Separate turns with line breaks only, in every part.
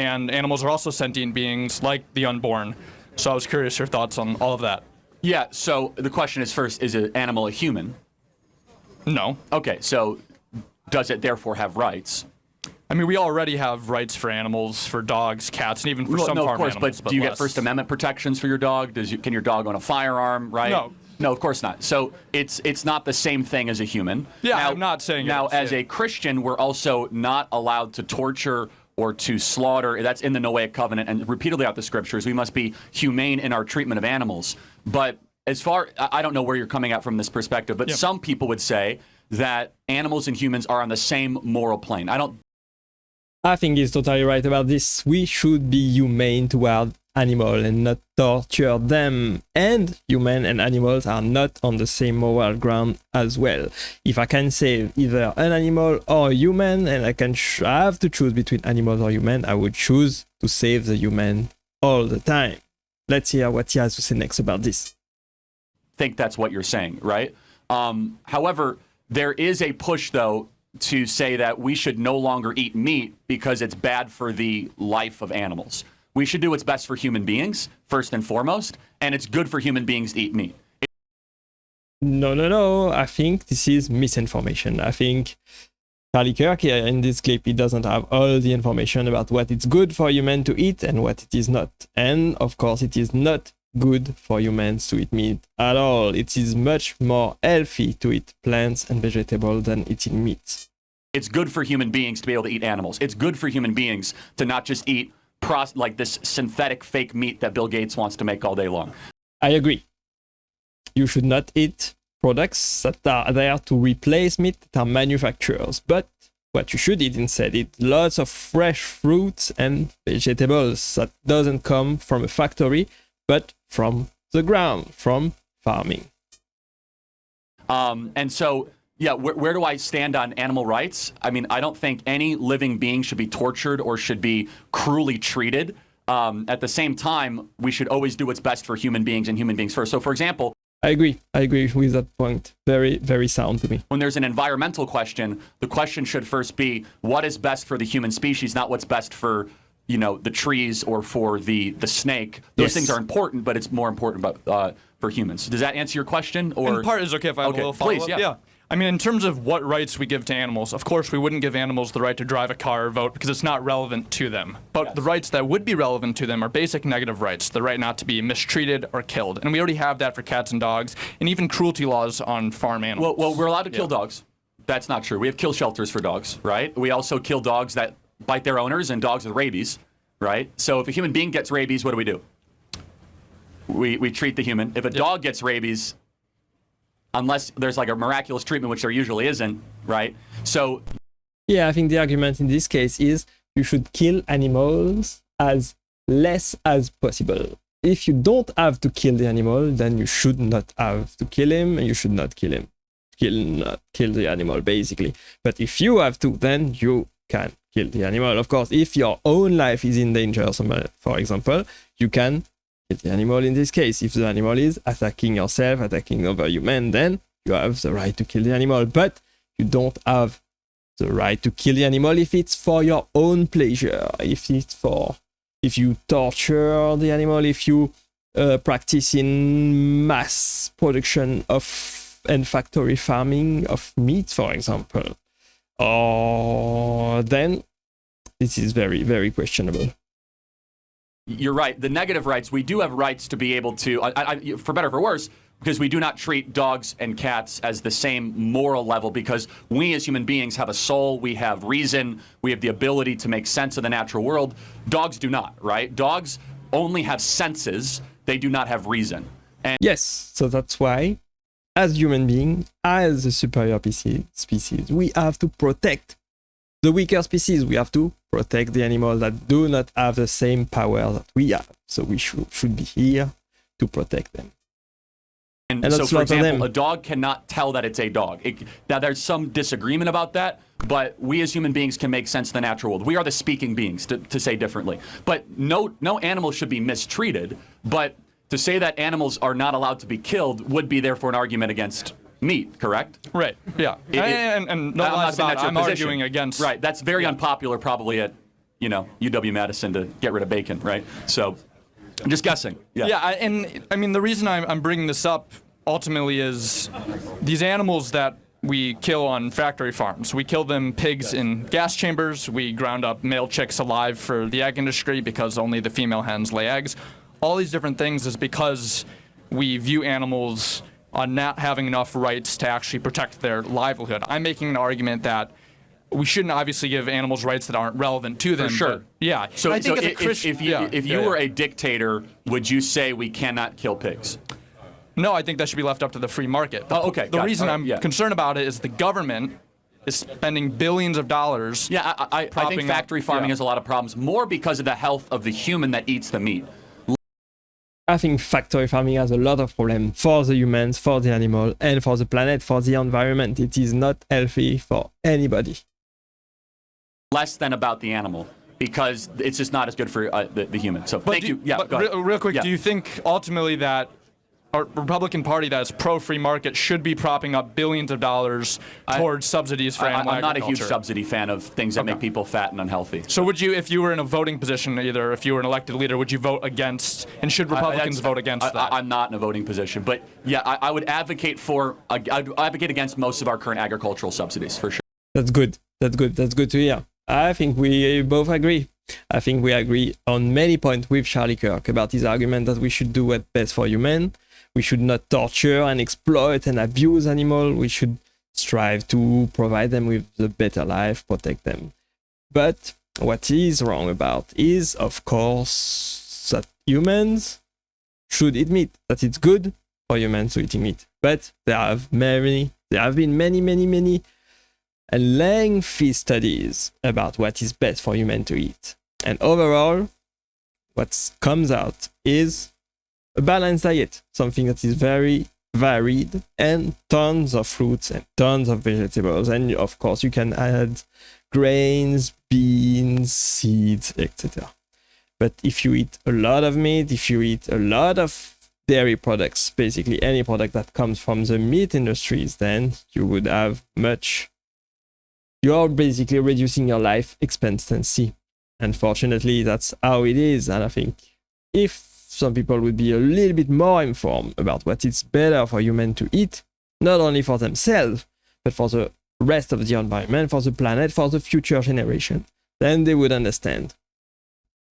and animals are also sentient beings like the unborn. So I was curious your thoughts on all of that.
Yeah, so the question is first, is an animal a human?
No.
Okay, so does it therefore have rights?
I mean, we already have rights for animals, for dogs, cats, and even for some farm animals.
But do you get First Amendment protections for your dog? Can your dog own a firearm, right?
No.
No, of course not. So it's not the same thing as a human.
Yeah, I'm not saying
now, as a Christian, we're also not allowed to torture or to slaughter. That's in the Noahic covenant and repeatedly out the scriptures. We must be humane in our treatment of animals. But as far, I don't know where you're coming at from this perspective, but some people would say that animals and humans are on the same moral plane.
I think he's totally right about this. We should be humane toward animals and not torture them. And human and animals are not on the same moral ground as well. If I can save either an animal or a human, and I have to choose between animals or human, I would choose to save the human all the time. Let's hear what he has to say next about this.
Think that's what you're saying, right? However, there is a push, though, to say that we should no longer eat meat because it's bad for the life of animals. We should do what's best for human beings, first and foremost, and it's good for human beings to eat meat.
No. I think this is misinformation. I think Charlie Kirk here in this clip, he doesn't have all the information about what it's good for humans to eat and what it is not. And of course, it is not good for humans to eat meat at all. It is much more healthy to eat plants and vegetables than eating meat.
It's good for human beings to be able to eat animals. It's good for human beings to not just eat like this synthetic fake meat that Bill Gates wants to make all day long.
I agree. You should not eat products that are there to replace meat that are manufacturers, but what you should eat instead, eat lots of fresh fruits and vegetables that doesn't come from a factory, but from the ground, from farming.
And so, yeah, where do I stand on animal rights? I mean, I don't think any living being should be tortured or should be cruelly treated. At the same time, we should always do what's best for human beings and human beings first. So, for example,
I agree with that point. Very, very sound to me.
When there's an environmental question, the question should first be what is best for the human species, not what's best for the trees or for the snake. Those things are important, but it's more important for humans. Does that answer your question? Or
in part is okay if I have a little follow-up?
Please, yeah.
I mean, in terms of what rights we give to animals, of course, we wouldn't give animals the right to drive a car or vote because it's not relevant to them. But the rights that would be relevant to them are basic negative rights, the right not to be mistreated or killed. And we already have that for cats and dogs, and even cruelty laws on farm animals.
Well, we're allowed to kill dogs. That's not true. We have kill shelters for dogs, right? We also kill dogs that bite their owners and dogs with rabies, right? So if a human being gets rabies, what do? We treat the human. If a dog gets rabies, unless there's like a miraculous treatment, which there usually isn't, right? So,
yeah, I think the argument in this case is you should kill animals as less as possible. If you don't have to kill the animal, then you should not have to kill him, and you should not kill him. Not kill the animal, basically. But if you have to, then you can kill the animal. Of course, if your own life is in danger, for example, you can kill the animal in this case. If the animal is attacking yourself, attacking other human, then you have the right to kill the animal. But you don't have the right to kill the animal if it's for your own pleasure, if you torture the animal, if you practice in mass production and factory farming of meat, for example. Then this is very, very questionable.
You're right. The negative rights, we do have rights to be able to, for better or for worse, because we do not treat dogs and cats as the same moral level, because we as human beings have a soul, we have reason, we have the ability to make sense of the natural world. Dogs do not, right? Dogs only have senses. They do not have reason. And
yes, so that's why, as human beings, as a superior species, we have to protect the weaker species. We have to protect the animals that do not have the same power that we have. So we should be here to protect them.
And so, for example, a dog cannot tell that it's a dog. Now, there's some disagreement about that, but we as human beings can make sense of the natural world. We are the speaking beings, to say differently. But no animal should be mistreated. But to say that animals are not allowed to be killed would be, therefore, an argument against meat, correct?
Right, yeah. And no lies about it, I'm arguing against...
Right, that's very unpopular probably at UW-Madison to get rid of bacon, right? So I'm just guessing. Yeah.
Yeah, I mean, the reason I'm bringing this up ultimately is these animals that we kill on factory farms. We kill them pigs in gas chambers. We ground up male chicks alive for the egg industry because only the female hens lay eggs. All these different things is because we view animals on not having enough rights to actually protect their livelihood. I'm making an argument that we shouldn't obviously give animals rights that aren't relevant to them.
For sure.
Yeah.
So,
I think as a
if
Christian,
if you were a dictator, would you say we cannot kill pigs?
No, I think that should be left up to the free market.
Okay.
The reason I'm
yeah.
concerned about it is the government is spending billions of dollars.
Yeah, I think factory farming has a lot of problems, more because of the health of the human that eats the meat.
I think factory farming has a lot of problems for the humans, for the animal, and for the planet, for the environment. It is not healthy for anybody.
Less than about the animal, because it's just not as good for the human. So thank you. Yeah, go ahead.
Real quick,
Yeah.
do you think ultimately that a Republican Party that is pro-free market should be propping up billions of dollars towards subsidies for animal
I'm not a
agriculture?
huge subsidy fan of things that make people fat and unhealthy.
So would you, if you were in a voting position, either if you were an elected leader, would you vote against, and should Republicans vote against that?
I'm not in a voting position, but yeah, I would advocate I'd advocate against most of our current agricultural subsidies, for sure.
That's good. That's good. That's good to hear. I think we both agree. I think we agree on many points with Charlie Kirk about his argument that we should do what's best for humans. We should not torture and exploit and abuse animals. We should strive to provide them with a better life, protect them. But what he is wrong about is, of course, that humans should eat meat, that it's good for humans to eat meat. But there have been many and lengthy studies about what is best for humans to eat. And overall, what comes out is a balanced diet, something that is very varied, and tons of fruits and tons of vegetables. And of course, you can add grains, beans, seeds, etc. But if you eat a lot of meat, if you eat a lot of dairy products, basically any product that comes from the meat industries, then you would have you're basically reducing your life expectancy. Unfortunately, that's how it is. And I think if some people would be a little bit more informed about what is better for humans to eat, not only for themselves, but for the rest of the environment, for the planet, for the future generation, then they would understand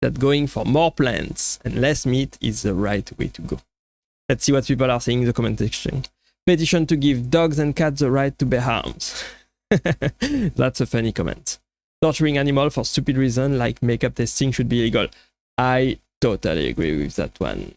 that going for more plants and less meat is the right way to go. Let's see what people are saying in the comment section. Petition to give dogs and cats the right to bear arms. That's a funny comment. Torturing animals for stupid reasons like makeup testing should be illegal. I totally agree with that one.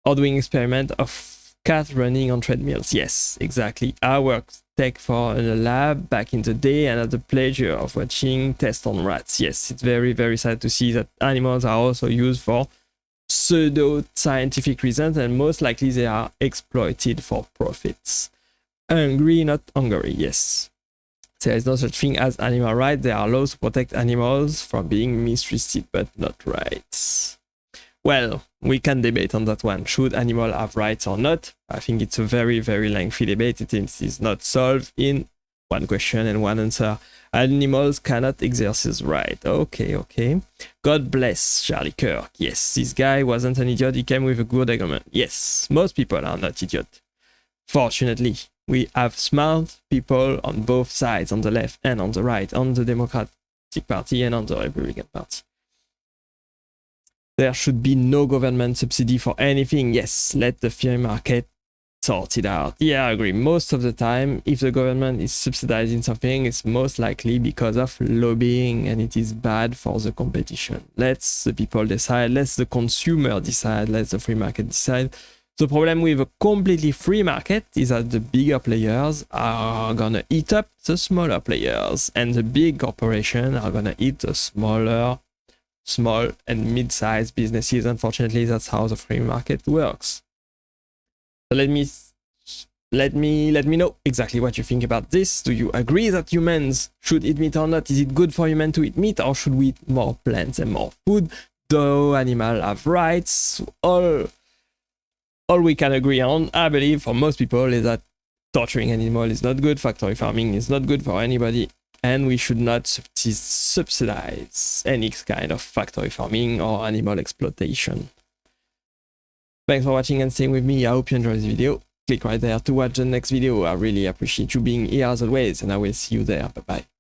Or doing experiment of cats running on treadmills. Yes, exactly. I worked tech for in a lab back in the day and had the pleasure of watching tests on rats. Yes, it's very, very sad to see that animals are also used for pseudo-scientific reasons, and most likely they are exploited for profits. Hungry, not hungry. Yes. There is no such thing as animal rights. There are laws to protect animals from being mistreated, but not rights. Well, we can debate on that one. Should animals have rights or not? I think it's a very, very lengthy debate. It is not solved in one question and one answer. Animals cannot exercise right. Okay. God bless Charlie Kirk. Yes, this guy wasn't an idiot. He came with a good argument. Yes, most people are not idiots. Fortunately, we have smart people on both sides, on the left and on the right, on the Democratic Party and on the Republican Party. There should be no government subsidy for anything. Yes, let the free market sort it out. Yeah, I agree. Most of the time, if the government is subsidizing something, it's most likely because of lobbying and it is bad for the competition. Let the people decide, let the consumer decide, let the free market decide. The problem with a completely free market is that the bigger players are gonna eat up the smaller players, and the big corporations are gonna eat the small and mid-sized businesses. Unfortunately, that's how the free market works. So let me know exactly what you think about this. Do you agree that humans should eat meat or not? Is it good for humans to eat meat, or should we eat more plants and more food? Do animals have rights? All we can agree on, I believe, for most people, is that torturing animals is not good, factory farming is not good for anybody, and we should not subsidize any kind of factory farming or animal exploitation. Thanks for watching and staying with me. I hope you enjoyed this video. Click right there to watch the next video. I really appreciate you being here as always, and I will see you there. Bye bye.